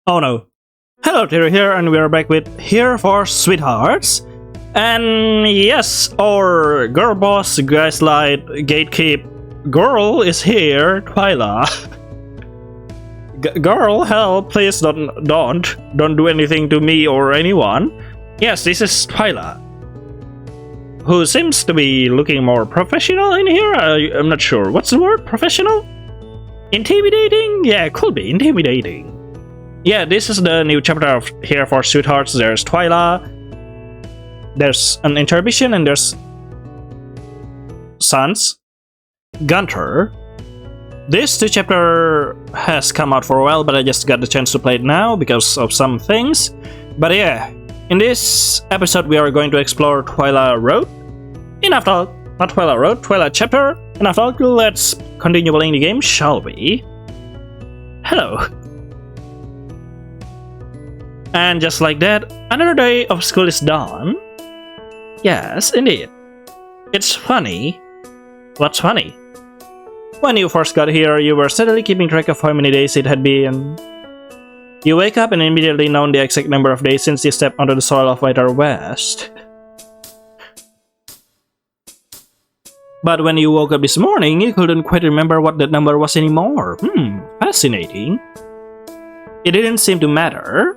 Oh no. Hello, Terry here, and we are back with Here for Sweethearts. And yes, our girl boss, gaslight, gatekeep girl is here, Twyla. Girl, help, please don't do anything to me or anyone. Yes, this is Twyla, who seems to be looking more professional in here. I'm not sure. What's the word? Professional? Intimidating? Yeah, could be intimidating. Yeah, this is the new chapter of Here for Sweethearts. There's Twyla, there's an intermission, and there's Sans, Gunther. This two chapter has come out for a while, but I just got the chance to play it now because of some things. But yeah, in this episode we are going to explore Twyla Road. Enough talk, not Twyla Road, Twyla chapter. Enough talk, let's continue playing the game, shall we? Hello. And just like that, another day of school is done. Yes, indeed. It's funny. What's funny? When you first got here, you were steadily keeping track of how many days it had been. You wake up and immediately know the exact number of days since you stepped onto the soil of Whiter West. But when you woke up this morning, you couldn't quite remember what that number was anymore. Fascinating. It didn't seem to matter.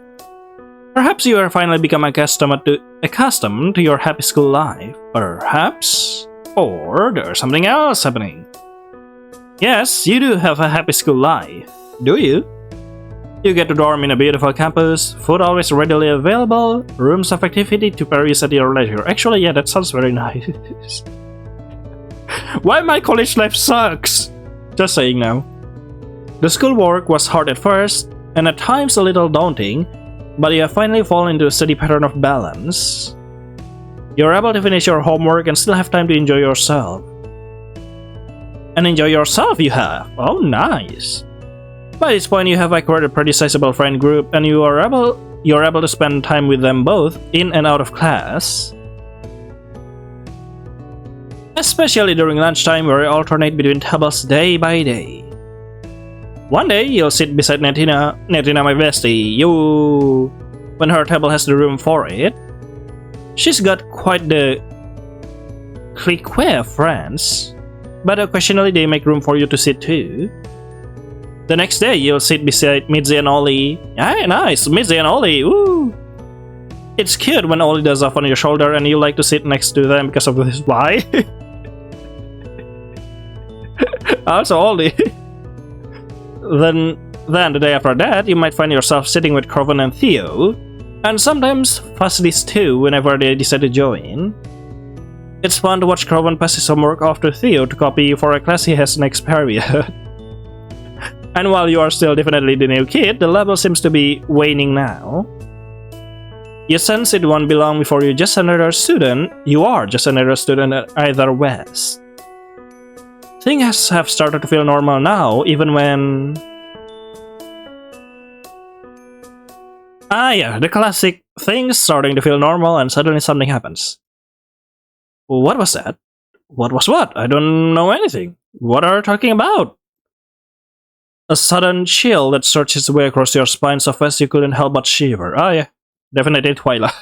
Perhaps you are finally become accustomed to your happy school life. Perhaps. Or there's something else happening. Yes, you do have a happy school life, do you? You get to dorm in a beautiful campus, food always readily available, rooms of activity to peruse at your leisure. Actually, yeah, that sounds very nice. Why my college life sucks? Just saying now. The schoolwork was hard at first, and at times a little daunting, but you have finally fallen into a steady pattern of balance. You're able to finish your homework and still have time to enjoy yourself. And enjoy yourself you have. Oh, nice. By this point, you have acquired a pretty sizable friend group, and you're able to spend time with them both in and out of class. Especially during lunchtime, where you alternate between tables day by day. One day, you'll sit beside Netina, my bestie, when her table has the room for it. She's got quite the clique of friends, but occasionally they make room for you to sit too. The next day, you'll sit beside Mitzi and Ollie. Ah, nice, Mitzi and Ollie, woo! It's cute when Ollie does off on your shoulder and you like to sit next to them because of this. Why? Also, Ollie. Then the day after that, you might find yourself sitting with Corvin and Theo, and sometimes Fuzzies too whenever they decide to join. It's fun to watch Corvin pass his homework off to Theo to copy for a class he has next period. And while you are still definitely the new kid, the level seems to be waning now. You sense it won't be long before you're just another student. You are just another student at either West. Things have started to feel normal now, even when... yeah, the classic things starting to feel normal and suddenly something happens. What was that? What was what? I don't know anything. What are you talking about? A sudden chill that searches its way across your spine so fast you couldn't help but shiver. Ah yeah, definitely Twyla.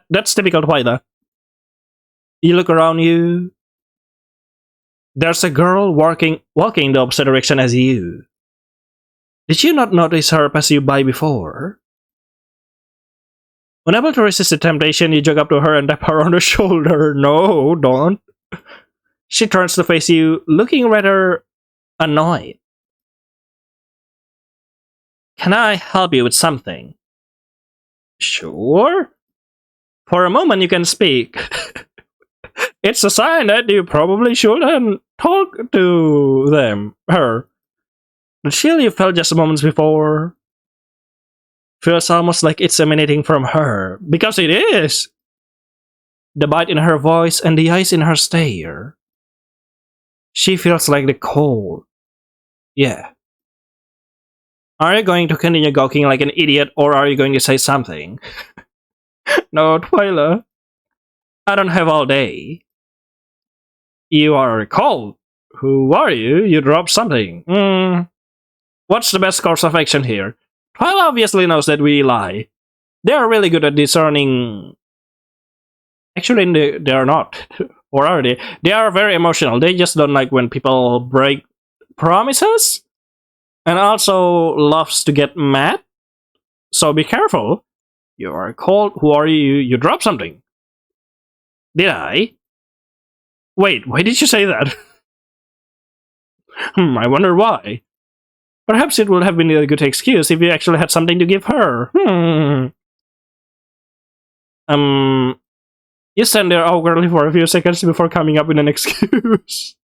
That's typical Twyla. You look around you. There's a girl walking the opposite direction as you. Did you not notice her pass you by before? Unable to resist the temptation, you jog up to her and tap her on the shoulder. No, don't. She turns to face you, looking rather annoyed. Can I help you with something? Sure. For a moment you can speak. It's a sign that you probably shouldn't talk to her. The chill you felt just moments before feels almost like it's emanating from her, because it is. The bite in her voice and the eyes in her stare. She feels like the cold. Yeah. Are you going to continue gawking like an idiot, or are you going to say something? No, Twyla. I don't have all day. You are cold. Who are you? You dropped something. What's the best course of action here? Twyla obviously knows that we lie. They are really good at discerning. Actually, they are not. Or are they? They are very emotional. They just don't like when people break promises. And also loves to get mad. So be careful. You are cold. Who are you? You dropped something. Did I? Wait, why did you say that? I wonder why. Perhaps it would have been a good excuse if you actually had something to give her. You stand there awkwardly for a few seconds before coming up with an excuse.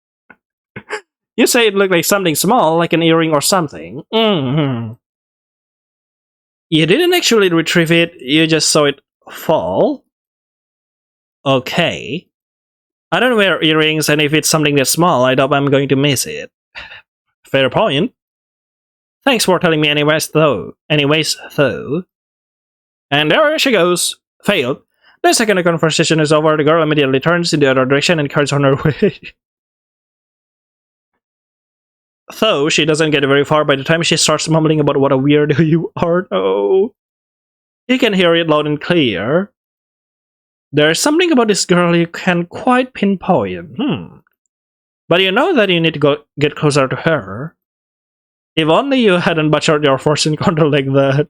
You say it looked like something small, like an earring or something. You didn't actually retrieve it, you just saw it fall? Okay. I don't wear earrings, and if it's something that small, I doubt I'm going to miss it. Fair point. Thanks for telling me anyways, though. And there she goes. Failed. The second the conversation is over, the girl immediately turns in the other direction and carries on her way. Though she doesn't get very far by the time she starts mumbling about what a weirdo you are. Oh. You can hear it loud and clear. There's something about this girl you can't quite pinpoint. But you know that you need to get closer to her. If only you hadn't butchered your first encounter like that.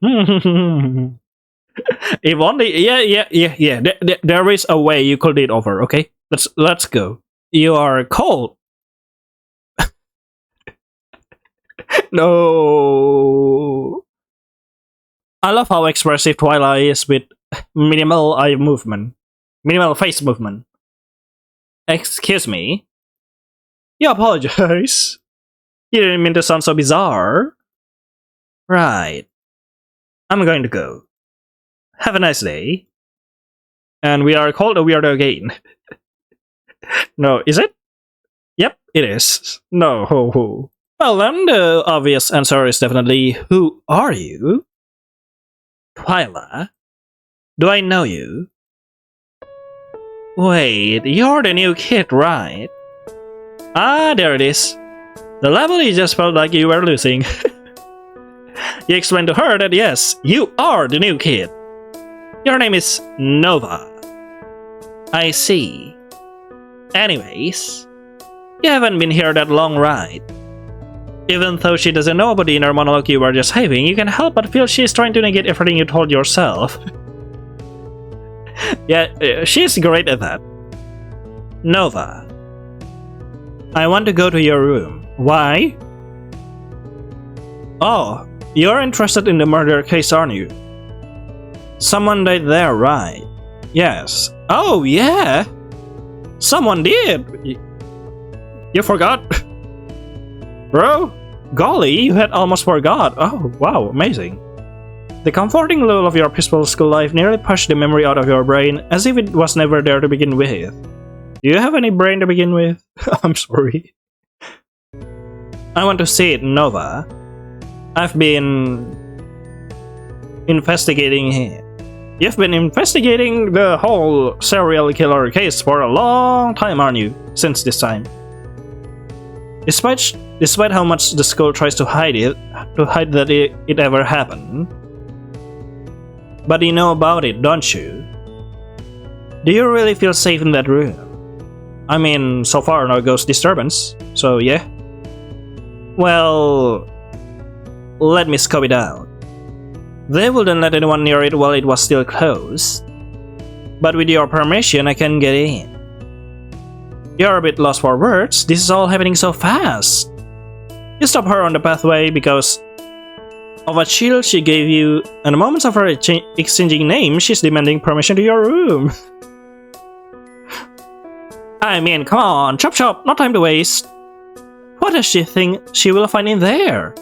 If only, yeah. There is a way you could it over. Okay, let's go. You are cold. No. I love how expressive Twyla is with minimal face movement. Excuse me. You apologize. You didn't mean to sound so bizarre. Right. I'm going to go. Have a nice day. And we are called a weirdo again. No, is it? Yep, it is. No. Well then, the obvious answer is definitely, who are you? Twyla? Do I know you? Wait, you're the new kid, right? Ah, there it is. The level you just felt like you were losing. You explained to her that yes, you are the new kid. Your name is Nova. I see. Anyways, you haven't been here that long, right? Even though she doesn't know about the inner monologue you were just having, you can help but feel she's trying to negate everything you told yourself. Yeah, she's great at that. Nova. I want to go to your room. Why? Oh, you're interested in the murder case, aren't you? Someone died there, right? Yes. Oh, yeah! Someone did! You forgot? Bro, golly, you had almost forgot. Oh, wow, amazing. The comforting lull of your peaceful school life nearly pushed the memory out of your brain as if it was never there to begin with. Do you have any brain to begin with? I'm sorry. I want to see it, Nova. I've been investigating it. You've been investigating the whole serial killer case for a long time, aren't you? Since this time. Despite how much the school tries to hide that it ever happened. But you know about it, don't you? Do you really feel safe in that room? I mean, so far no ghost disturbance, so yeah. Well, let me scope it out. They wouldn't let anyone near it while it was still closed. But with your permission, I can get in. You're a bit lost for words, this is all happening so fast. You stop her on the pathway because of a shield she gave you, and the moments of her exchanging names, she's demanding permission to your room. I mean, come on, chop, no time to waste. What does she think she will find in there?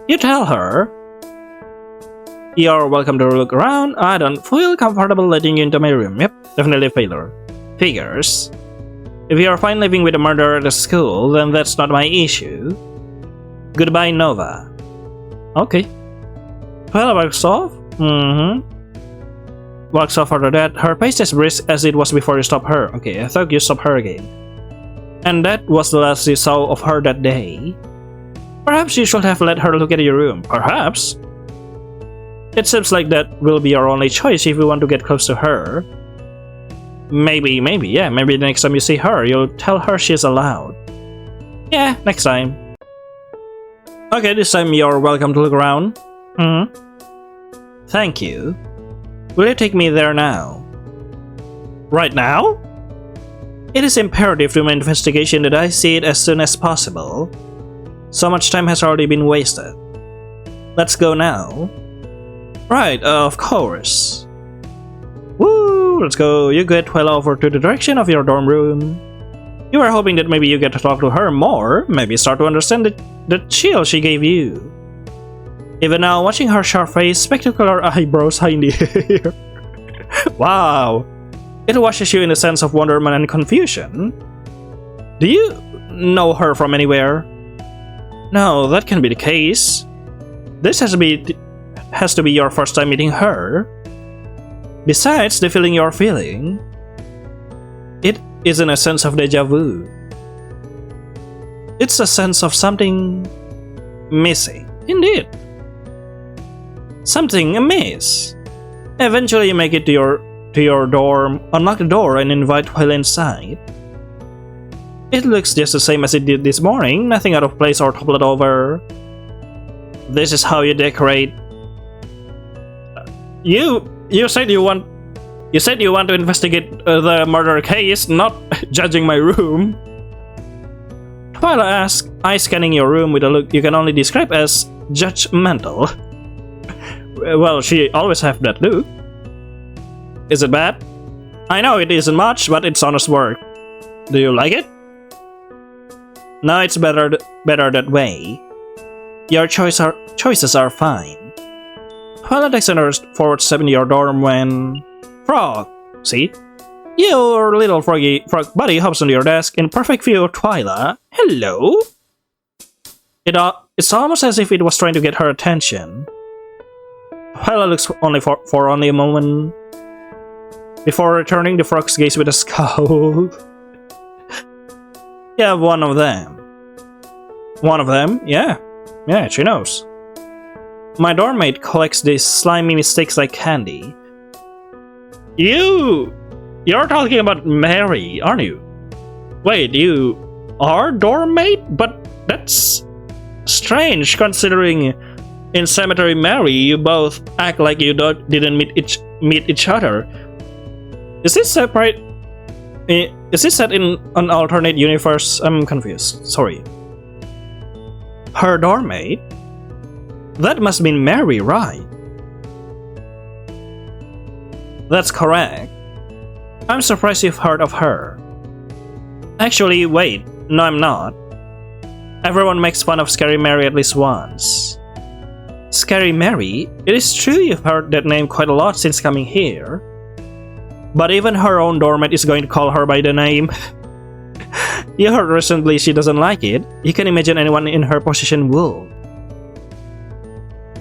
You tell her. You're welcome to look around. I don't feel comfortable letting you into my room. Yep, definitely a failure. Figures. If you're fine living with a murderer at the school, then that's not my issue. Goodbye, Nova. Okay. Well, walks off. Walks off after that. Her pace is brisk as it was before you stopped her. Okay, I thought you stopped her again. And that was the last you saw of her that day. Perhaps you should have let her look at your room. Perhaps. It seems like that will be our only choice if we want to get close to her. Maybe the next time you see her, you'll tell her she's allowed. Yeah, next time. Okay, this time you're welcome to look around. Thank you. Will you take me there now? Right now? It is imperative to my investigation that I see it as soon as possible. So much time has already been wasted. Let's go now. Right, of course. Woo, let's go. You get Twyla over to the direction of your dorm room. You were hoping that maybe you get to talk to her more, maybe start to understand the chill she gave you. Even now, watching her sharp face, spectacular eyebrows high in the air. Wow. It washes you in a sense of wonderment and confusion. Do you know her from anywhere? No, that can't be the case. This has to be your first time meeting her. Besides the feeling you're feeling, it isn't a sense of deja vu. It's a sense of something missing. Indeed. Something amiss. Eventually you make it to your dorm, unlock the door and invite Twyla inside. It looks just the same as it did this morning, nothing out of place or toppled over. This is how you decorate. You said you want to investigate the murder case, not judging my room. Twyla asked, eye scanning your room with a look you can only describe as judgmental. Well, she always have that look. Is it bad? I know it isn't much, but it's honest work. Do you like it? No, it's better that way. Your choices are fine. Twyla takes another forward step into your dorm when... Frog! See? Your little frog buddy hops onto your desk in perfect view of Twyla. Hello? It's almost as if it was trying to get her attention. Twyla looks only for only a moment before returning the frog's gaze with a scowl. Yeah, one of them. One of them? Yeah, she knows. My dorm mate collects these slimy mistakes like candy. You're talking about Mary, aren't you? Wait, you are dorm mate? But that's strange considering in Cemetery Mary you both act like you didn't meet each other. Is this separate? Is this set in an alternate universe? I'm confused. Sorry. Her dorm mate? That must mean Mary, right? That's correct. I'm surprised you've heard of her. Actually, wait. No, I'm not. Everyone makes fun of Scary Mary at least once. Scary Mary? It is true you've heard that name quite a lot since coming here. But even her own dorm mate is going to call her by the name. You heard recently she doesn't like it. You can imagine anyone in her position would.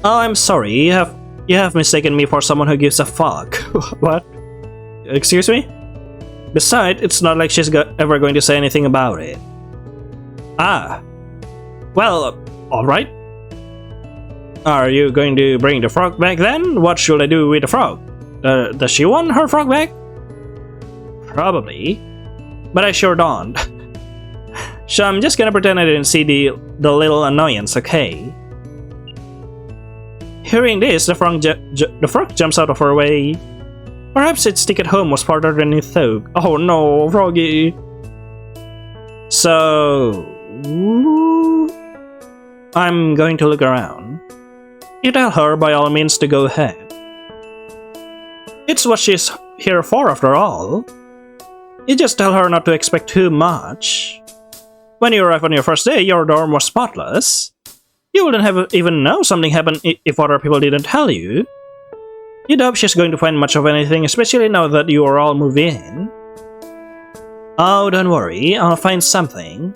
Oh, I'm sorry. You have mistaken me for someone who gives a fuck. What? Excuse me? Besides, it's not like she's ever going to say anything about it. Ah. Well, alright. Are you going to bring the frog back then? What should I do with the frog? Does she want her frog back? Probably. But I sure don't. So I'm just gonna pretend I didn't see the little annoyance, okay? Hearing this, the frog jumps out of her way. Perhaps its ticket home was farther than it thought. Oh no, Froggy! So... I'm going to look around. You tell her by all means to go ahead. It's what she's here for after all. You just tell her not to expect too much. When you arrive on your first day, your dorm was spotless. You wouldn't even know something happened if other people didn't tell you. You doubt she's going to find much of anything, especially now that you are all moved in. Oh, don't worry, I'll find something.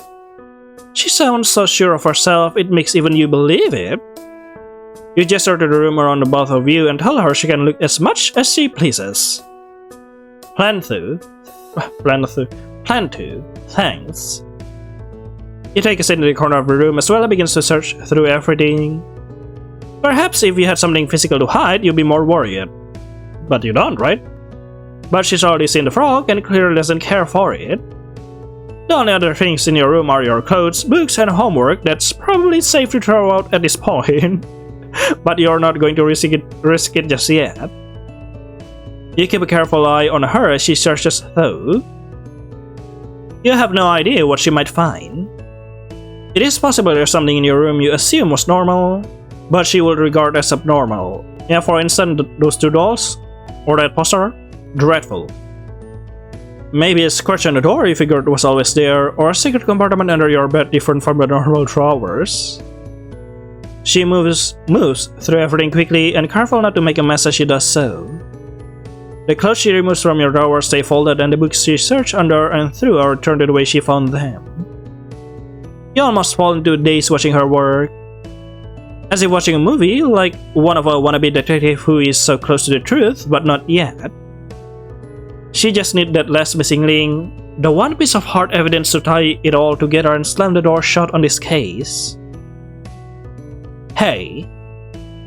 She sounds so sure of herself, it makes even you believe it. You gesture to the room around the both of you and tell her she can look as much as she pleases. Plan to. Thanks. You take a seat in the corner of the room as Twyla begins to search through everything. Perhaps if you had something physical to hide, you'd be more worried. But you don't, right? But she's already seen the frog and clearly doesn't care for it. The only other things in your room are your clothes, books, and homework that's probably safe to throw out at this point. But you're not going to risk it just yet. You keep a careful eye on her as she searches though. You have no idea what she might find. It is possible there's something in your room you assume was normal, but she will regard as abnormal. Yeah, for instance, those two dolls? Or that poster? Dreadful. Maybe a scratch on the door you figured was always there, or a secret compartment under your bed different from the normal drawers. She moves through everything quickly and careful not to make a mess as she does so. The clothes she removes from your drawer stay folded, and the books she searched under and through are returned the way she found them. You almost fall into a daze watching her work. As if watching a movie, like one of a wannabe detective who is so close to the truth, but not yet. She just needs that last missing link, the one piece of hard evidence to tie it all together and slam the door shut on this case. Hey.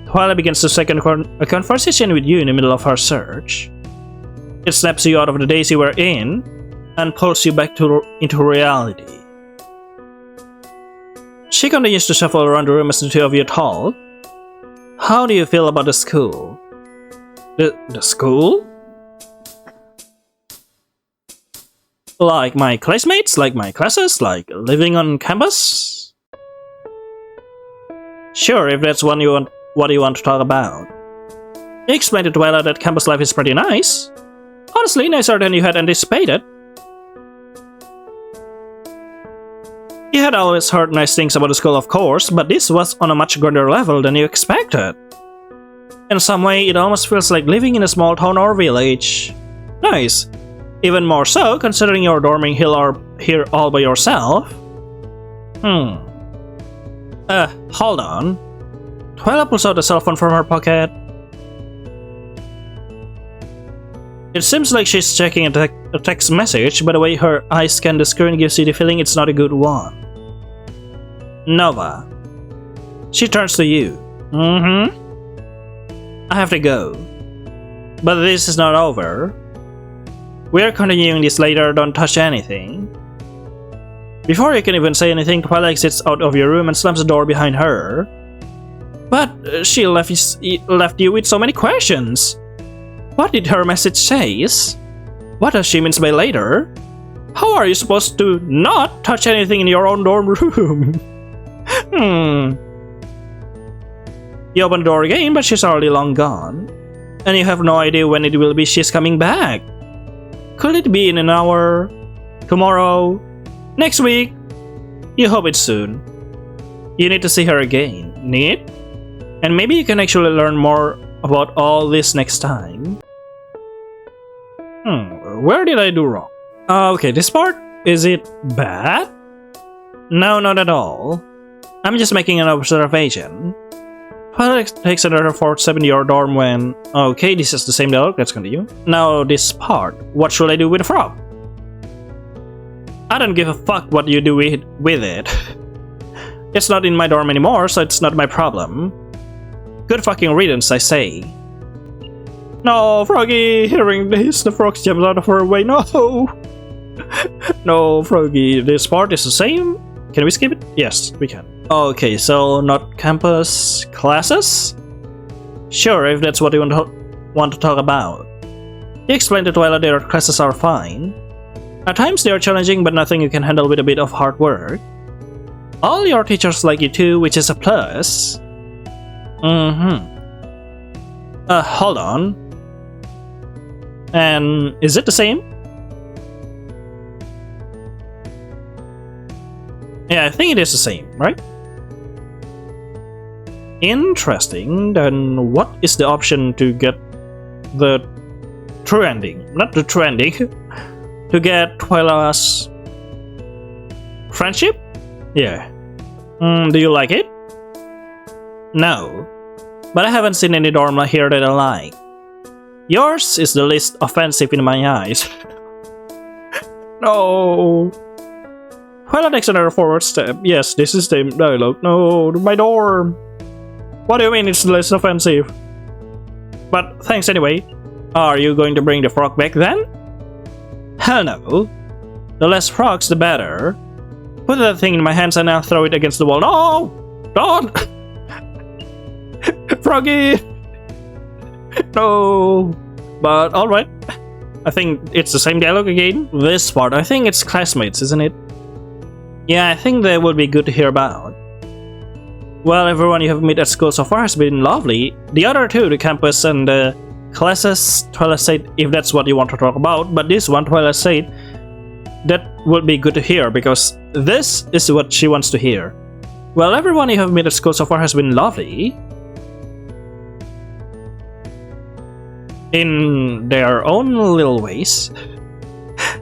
Twyla begins to second a conversation with you in the middle of her search. It snaps you out of the daze you were in and pulls you back into reality. She continues to shuffle around the room as the two of you talk. How do you feel about the school? The school? Like my classmates? Like my classes? Like living on campus? Sure, if that's what you want to talk about. You explained to Twyla that campus life is pretty nice. Honestly, nicer than you had anticipated. You had always heard nice things about the school, of course, but this was on a much grander level than you expected. In some way, it almost feels like living in a small town or village. Nice. Even more so, considering you're dorming here all by yourself. Hold on. Twyla pulls out a cell phone from her pocket. It seems like she's checking a text message, but the way her eyes scan the screen gives you the feeling it's not a good one. Nova. She turns to you. I have to go. But this is not over. We are continuing this later, don't touch anything. Before you can even say anything, Twyla exits out of your room and slams the door behind her. But she left you with so many questions. What did her message say? What does she mean by later? How are you supposed to not touch anything in your own dorm room? You open the door again, but she's already long gone. And you have no idea when it will be she's coming back. Could it be in an hour? Tomorrow? Next week? You hope it's soon. You need to see her again. Need? And maybe you can actually learn more about all this next time. Where did I do wrong? Okay, this part? Is it bad? No, not at all. I'm just making an observation. Twyla takes another 4 step into your dorm when... Okay, this is the same dialogue, let's continue. Now this part. What should I do with the frog? I don't give a fuck what you do with it. It's not in my dorm anymore, so it's not my problem. Good fucking riddance, I say. No, Froggy! Hearing this, the frog jumps out of her way. No! No, Froggy, this part is the same? Can we skip it? Yes, we can. Okay, so not campus classes? Sure, if that's what you want to talk about. He explained to Twyla their classes are fine. At times they are challenging, but nothing you can handle with a bit of hard work. All your teachers like you too, which is a plus. Hold on. And is it the same? Yeah, I think it is the same, right? Interesting. Then what is the option to get the true ending? Not the true ending. To get Twyla's friendship? Yeah. Do you like it? No. But I haven't seen any dorm here that I like. Yours is the least offensive in my eyes. No. Twyla takes another forward step. Yes, this is the dialogue. No, my dorm. What do you mean it's less offensive? But thanks anyway. Are you going to bring the frog back then? Hell no. The less frogs, the better. Put that thing in my hands and I'll throw it against the wall. No! Don't! Froggy! No! But alright. I think it's the same dialogue again. This part, I think it's classmates, isn't it? Yeah, I think they would be good to hear about. Well, everyone you have met at school so far has been lovely. The other two, the campus and the classes, Twyla said, if that's what you want to talk about. But this one, Twyla said, that would be good to hear because this is what she wants to hear. Well, everyone you have met at school so far has been lovely. In their own little ways.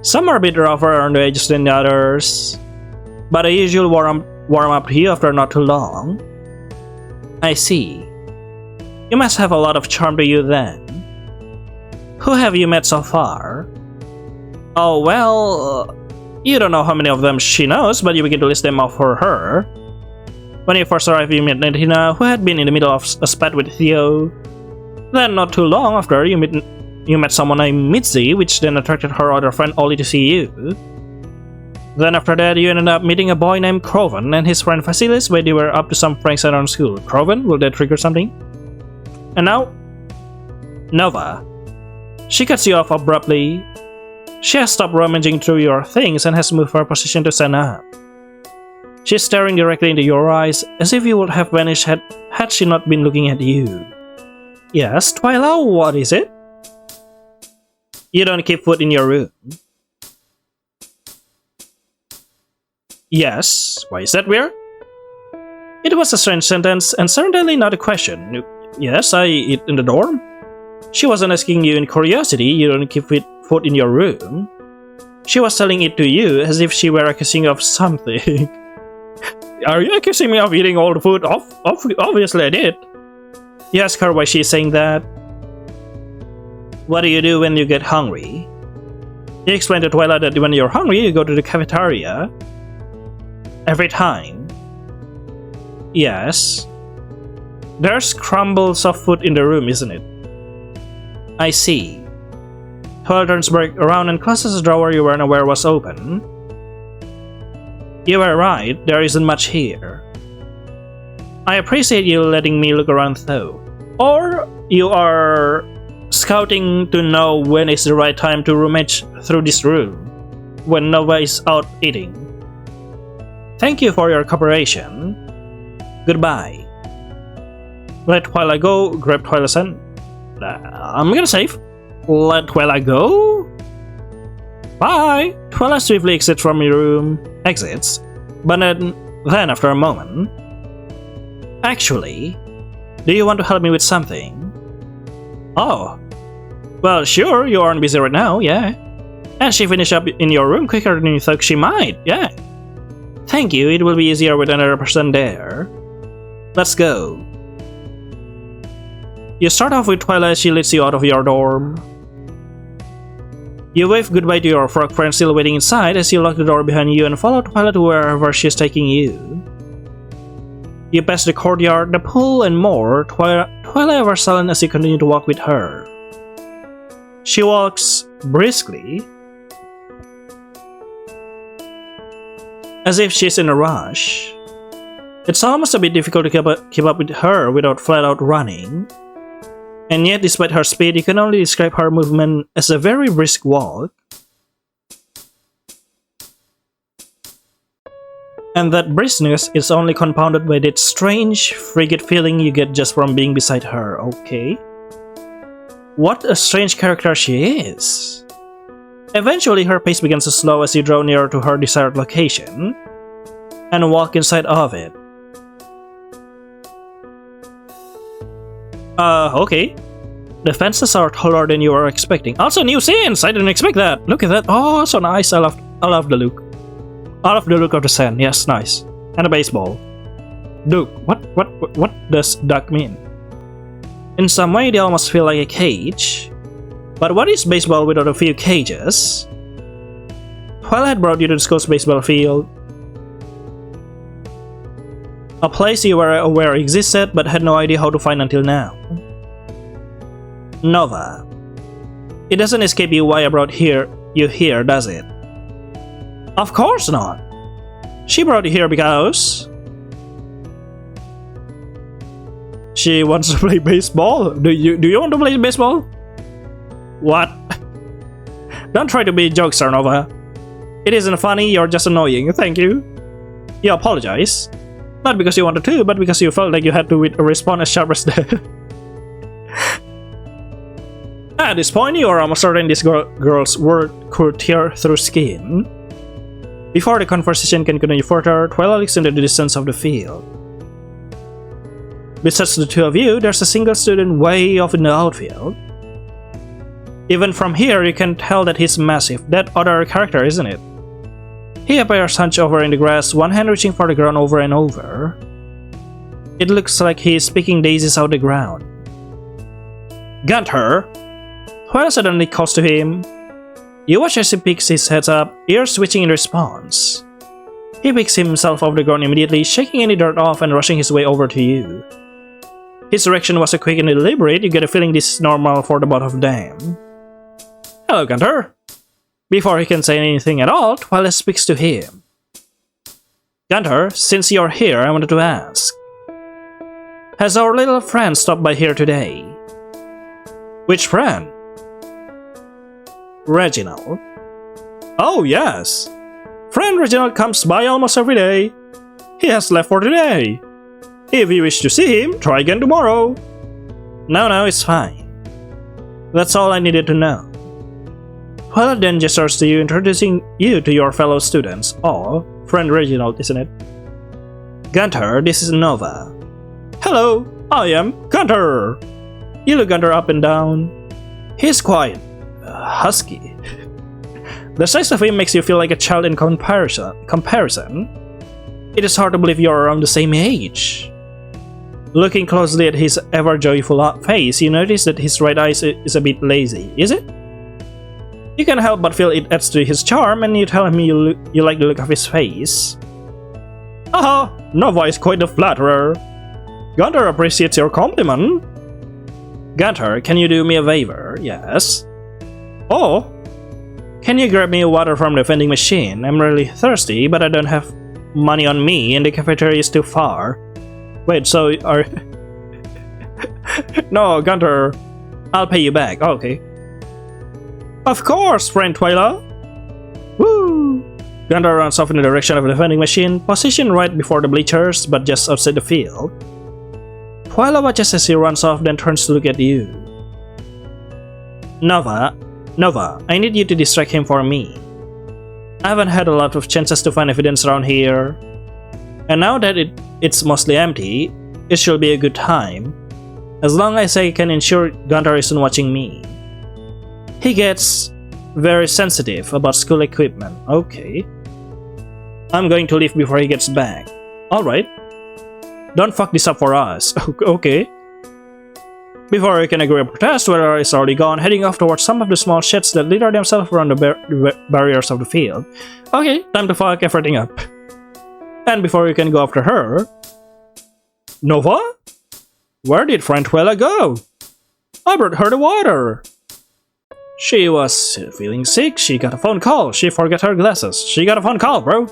Some are a bit rougher on the edges than the others. But I usually warm up to you after not too long. I see. You must have a lot of charm to you then. Who have you met so far? Oh well, you don't know how many of them she knows, but you begin to list them off for her. When you first arrived, you met Nadina, who had been in the middle of a spat with Theo. Then, not too long after, you met someone named Mitzi, which then attracted her other friend Ollie to see you. Then after that, you ended up meeting a boy named Croven and his friend Vasilis, where they were up to some pranks around school. Croven, will that trigger something? And now, Nova. She cuts you off abruptly. She has stopped rummaging through your things and has moved her position to stand up. She's staring directly into your eyes, as if you would have vanished had she not been looking at you. Yes, Twyla, what is it? You don't keep food in your room. Yes, why is that weird? It was a strange sentence, and certainly not a question. Yes, I eat in the dorm. She wasn't asking you in curiosity, you don't keep food in your room. She was telling it to you as if she were accusing you of something. Are you accusing me of eating all the food? Obviously I did. You ask her why she's saying that. What do you do when you get hungry? You explain to Twyla that when you're hungry, you go to the cafeteria. Every time. Yes. There's crumbles of food in the room, isn't it? I see. Twyla turns back around and closes the drawer you weren't aware was open. You were right, there isn't much here. I appreciate you letting me look around though. Or you are scouting to know when is the right time to rummage through this room, when Nova is out eating. Thank you for your cooperation. Goodbye. Let Twyla go, grab Twyla's hand. I'm gonna save. Let Twyla go? Bye! Twyla swiftly exits from your room. Exits. But then after a moment... Actually, do you want to help me with something? Oh. Well, sure, you aren't busy right now, yeah. And she finished up in your room quicker than you thought she might, yeah. Thank you, it will be easier with another person there. Let's go. You start off with Twyla as she leads you out of your dorm. You wave goodbye to your frog friend still waiting inside as you lock the door behind you and follow Twyla to wherever she is taking you. You pass the courtyard, the pool, and more, Twyla ever silent as you continue to walk with her. She walks briskly, as if she's in a rush. It's almost a bit difficult to keep up with her without flat out running. And yet, despite her speed, you can only describe her movement as a very brisk walk. And that briskness is only compounded by that strange, frigid feeling you get just from being beside her, okay? What a strange character she is. Eventually, her pace begins to slow as you draw nearer to her desired location and walk inside of it. Okay. The fences are taller than you were expecting. Also, new scenes! I didn't expect that! Look at that! Oh, so nice! I love the look. I love the look of the sand. Yes, nice. And a baseball. Duck. What does duck mean? In some way, they almost feel like a cage. But what is baseball without a few cages? Twyla had brought you to the school's baseball field. A place you were aware existed but had no idea how to find until now. Nova. It doesn't escape you why I brought you here, does it? Of course not. She brought you here because she wants to play baseball. Do you want to play baseball? What? Don't try to be a jokester, Nova. It isn't funny, you're just annoying, thank you. You apologize. Not because you wanted to, but because you felt like you had to respond as sharp as that. At this point, you are almost certain this girl's word could tear through skin. Before the conversation can continue further, Twyla looks into the distance of the field. Besides the two of you, there's a single student way off in the outfield. Even from here, you can tell that he's massive. That other character, isn't it? He appears hunched over in the grass, one hand reaching for the ground over and over. It looks like he is picking daisies out the ground. Gunther! Twyla suddenly calls to him. You watch as he picks his head up, ears switching in response. He picks himself off the ground immediately, shaking any dirt off and rushing his way over to you. His direction was so quick and deliberate, you get a feeling this is normal for the both of them. Hello, Gunther. Before he can say anything at all, Twyla speaks to him. Gunther, since you're here, I wanted to ask. Has our little friend stopped by here today? Which friend? Reginald. Oh, yes. Friend Reginald comes by almost every day. He has left for today. If you wish to see him, try again tomorrow. No, it's fine. That's all I needed to know. Twyla then gestures to you, introducing you to your fellow students. Oh, friend Reginald, isn't it? Gunther, this is Nova. Hello, I am Gunther. You look Gunther up and down. He's quiet. Husky. The size of him makes you feel like a child in comparison. It is hard to believe you're around the same age. Looking closely at his ever joyful face, you notice that his right eye is a bit lazy, is it? You can't help but feel it adds to his charm, and you tell him you like the look of his face. Aha! Nova is quite a flatterer. Gunther appreciates your compliment. Gunther, can you do me a favor? Yes. Oh? Can you grab me water from the vending machine? I'm really thirsty, but I don't have money on me, and the cafeteria is too far. Wait, so are... No, Gunther. I'll pay you back. Oh, okay. Of course, friend Twyla. Woo! Gunther runs off in the direction of the vending machine, positioned right before the bleachers, but just outside the field. Twyla watches as he runs off, then turns to look at you. Nova, I need you to distract him for me. I haven't had a lot of chances to find evidence around here. And now that it's mostly empty, it should be a good time. As long as I can ensure Gunther isn't watching me. He gets very sensitive about school equipment. Okay. I'm going to leave before he gets back. Alright. Don't fuck this up for us. Okay. Before you can agree or protest, Twyla is already gone, heading off towards some of the small sheds that litter themselves around the barriers of the field. Okay, time to fuck everything up. And before you can go after her... Nova? Where did friend Twyla go? I brought her the water. She was feeling sick, she got a phone call, she forgot her glasses. She got a phone call, bro.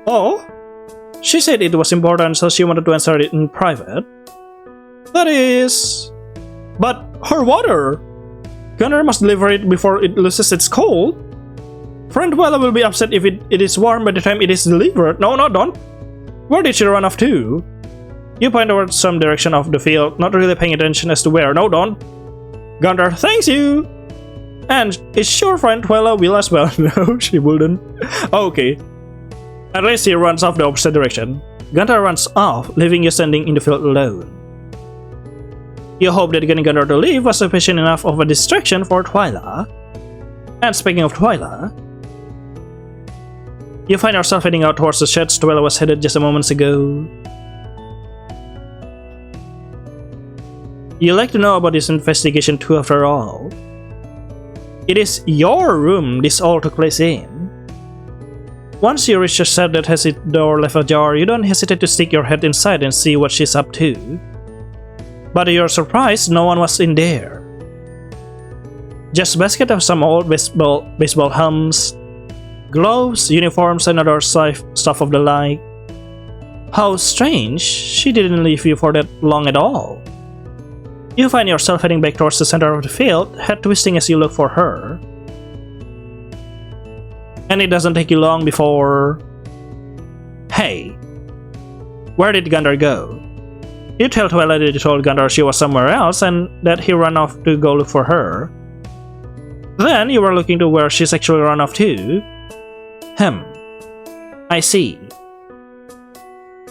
Oh? She said it was important, so she wanted to answer it in private. That is... But her water! Gunther must deliver it before it loses its cold. Friend Twyla will be upset if it is warm by the time it is delivered. No, don't. Where did she run off to? You point towards some direction of the field, not really paying attention as to where. No, don't. Gunther, thanks you! And is sure friend Twyla will as well. No, she wouldn't. Okay. At least he runs off the opposite direction. Gunther runs off, leaving you standing in the field alone. You hope that getting Gunther to leave was sufficient enough of a distraction for Twyla. And speaking of Twyla, you find yourself heading out towards the sheds Twyla was headed just a moment ago. You like to know about this investigation too, after all. It is your room this all took place in. Once you reach the shed that has its door left ajar, you don't hesitate to stick your head inside and see what she's up to. But to your surprise, no one was in there. Just a basket of some old baseball helms, gloves, uniforms, and other stuff of the like. How strange, she didn't leave you for that long at all. You find yourself heading back towards the center of the field, head twisting as you look for her. And it doesn't take you long before... Hey, where did Gunther go? You tell Twyla that you told Gunther she was somewhere else and that he ran off to go look for her. Then you were looking to where she's actually run off to. I see.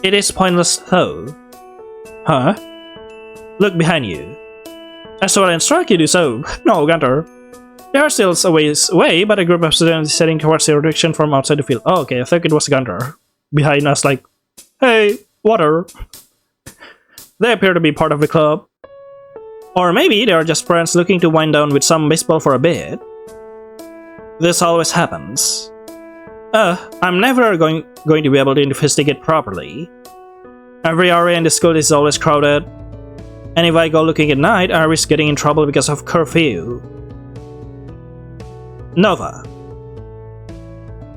It is pointless though. Huh? Look behind you. As well, I instruct you to do so. No, Gunther. They are still a ways away, but a group of students is heading towards your direction from outside the field. Oh, okay, I think it was Gunther. Behind us, like, hey, water. They appear to be part of the club. Or maybe they are just friends looking to wind down with some baseball for a bit. This always happens. I'm never going to be able to investigate properly. Every area in the school is always crowded. And if I go looking at night, I risk getting in trouble because of curfew. Nova.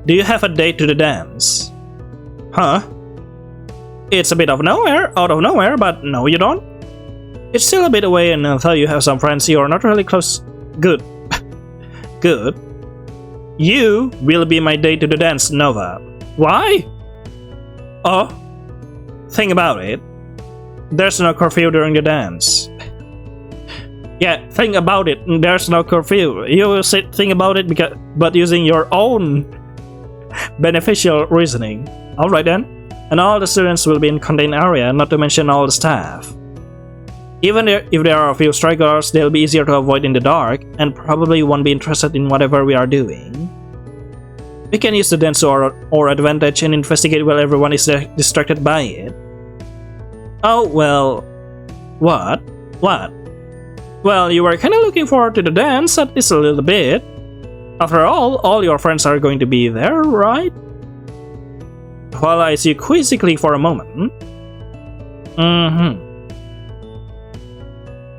Do you have a date to the dance? Huh? It's a bit out of nowhere, but no you don't. It's still a bit away and although you have some friends you're not really close. Good. Good. You will be my date to the dance, Nova. Why? Oh, think about it. There's no curfew during the dance. Yeah, think about it. There's no curfew. You will think about it but using your own beneficial reasoning. Alright then. And all the students will be in contained area, not to mention all the staff. Even if there are a few strikers, they'll be easier to avoid in the dark, and probably won't be interested in whatever we are doing. We can use the dance to our advantage and investigate while everyone is distracted by it. Oh, well... What? What? Well, you were kinda looking forward to the dance, at least a little bit. After all your friends are going to be there, right? While I see you quizzically for a moment.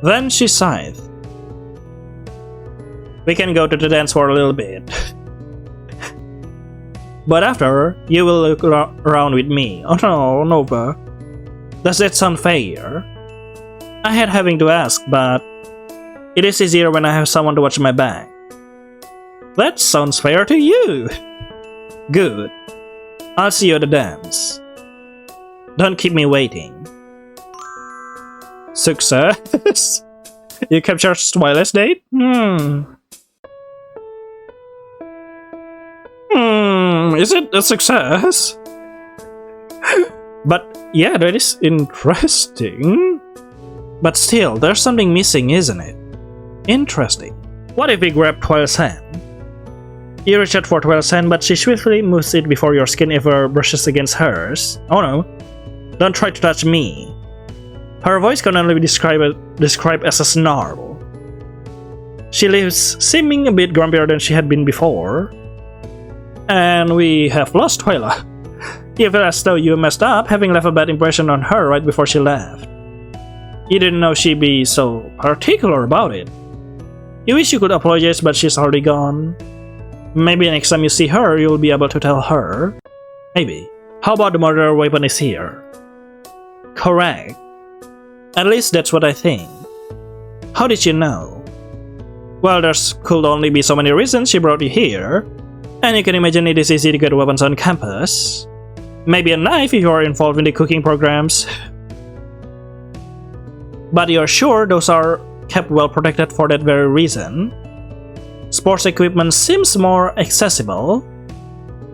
Then she sighed. We can go to the dance for a little bit. But after, you will look around with me. Oh no, Nova. Does that sound fair? I hate having to ask, but it is easier when I have someone to watch my back. That sounds fair to you. Good. I'll see you at the dance. Don't keep me waiting. Success? You captured Twyla's date? Is it a success? But yeah, that is interesting. But still, there's something missing, isn't it? Interesting. What if we grab Twyla's hand? You reach out for Twyla's hand, but she swiftly moves it before your skin ever brushes against hers. Oh no. Don't try to touch me. Her voice can only be described as a snarl. She leaves seeming a bit grumpier than she had been before. And we have lost Twyla. You feel as though you messed up, having left a bad impression on her right before she left. You didn't know she'd be so particular about it. You wish you could apologize, but she's already gone. Maybe next time you see her, you'll be able to tell her. Maybe. How about the murder weapon is here? Correct. At least that's what I think. How did you know? Well, there could only be so many reasons she brought you here. And you can imagine it is easy to get weapons on campus. Maybe a knife if you are involved in the cooking programs. But you're sure those are kept well protected for that very reason? Sports equipment seems more accessible.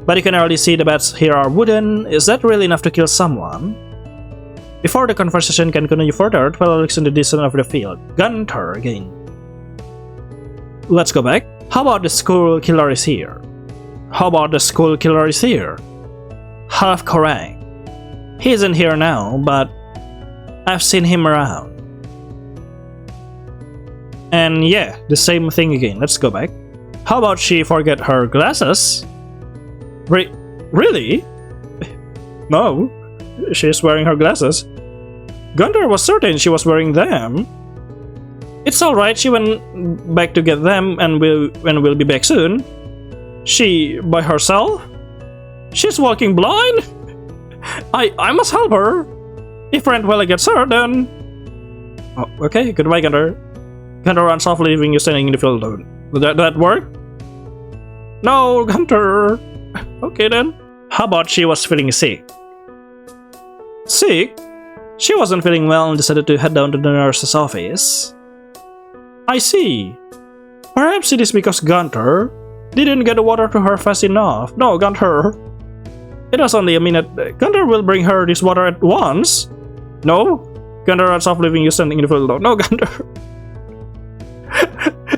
But you can already see the bats here are wooden. Is that really enough to kill someone? Before the conversation can continue further, Twyla looks in the distance of the field. Gunther again. Let's go back. How about the school killer is here? How about the school killer is here? Half correct. He isn't here now, but I've seen him around. And yeah, the same thing again. Let's go back. How about she forget her glasses? Really? No. She's wearing her glasses. Gunther was certain she was wearing them. It's alright, she went back to get them and we'll be back soon. She by herself? She's walking blind? I must help her. If Friend Twyla gets hurt, then... Oh, okay, goodbye, Gunther. Gunther runs off, leaving you standing in the field alone. Will that work? No, Gunther. Okay then. How about she was feeling sick? Sick? She wasn't feeling well and decided to head down to the nurse's office. I see. Perhaps it is because Gunther didn't get the water to her fast enough. No, Gunther. It was only a minute. Gunther will bring her this water at once. No? Gunther runs off, leaving you standing in the field alone. No, Gunther.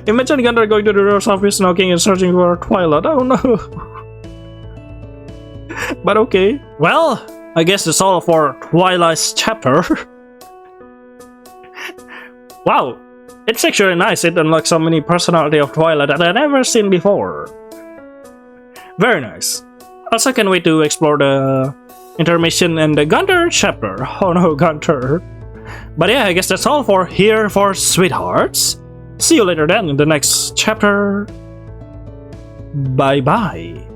Imagine Gunther going to the nurse's office, knocking and searching for Twyla. Oh no. But okay. Well, I guess that's all for Twyla's chapter. Wow, it's actually nice. It unlocks so many personality of Twyla that I've never seen before. Very nice. Also can't wait to explore the intermission and the Gunther chapter. Oh no, Gunther. But yeah, I guess that's all for Here for Sweethearts. See you later then in the next chapter. Bye bye.